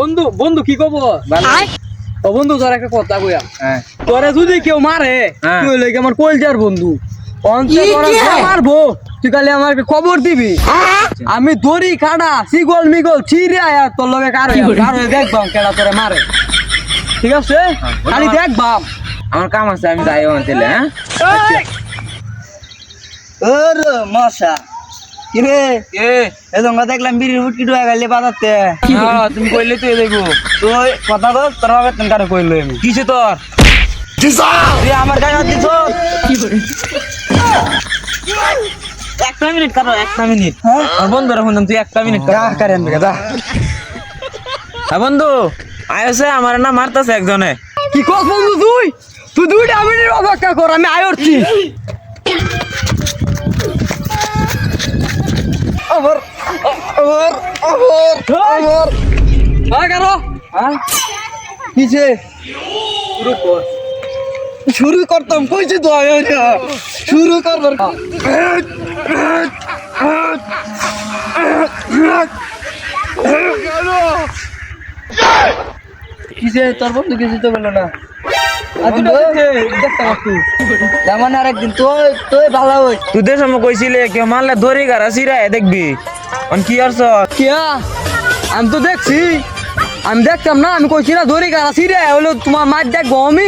বন্ধু বন্ধু কি কব ও বন্ধু তোর একটা কথা কইয়া তোরে যদি কেউ মারে তুই হইলে আমার কলজার বন্ধু মারবো তুই খালি আমাকে খবর দিবি আমি দড়ি কাটা সিগল মিগল ছিঁড়ে আয়া তোর লগে কারো দেখবাম কেডা তোরে মারে ঠিক আছে খালি দেখবাম আমার কাম আছে আমি যাই ওখান থেকে মশা কিরে এদঙ্গা দেখলাম বিড়ির ফুটকি ডুয়া গেলে বাজাতে তুমি কইলে তুই দেখবো তুই কথা কর তোর বাবা তুমি কারে কইলো আমি কিসে তোর তুই আমার গায়ে হাত দিছ একটা মিনিট কারো একটা মিনিট আমার বন্ধুরা শুনলাম তুই একটা মিনিট কারেন যা বন্ধু আয়সে আমার না মারতাছে একজনে কি কস বন্ধু তুই তুই 2টা মিনিট অপেক্ষা কর আমি আয়রছি আমার আমার আমার আমার হ্যাঁ কারো কিছে শুরু করতাম কইছি তো শুরু করবার কিছে তোর বন্ধু কিছু তো বললো না যেমন আরেকদিন তুই তুই ভালো হই তুই সময় কইছিলে কেউ মারলে দড়ি গাড়া সিরায় দেখবি কি করছ কিয়া আমি তো দেখছি আমি দেখতাম না আমি কইছি না ধরে গাছ রে হলো তোমার মাছ দেখবো আমি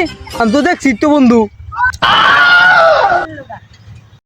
তো দেখছি তো বন্ধু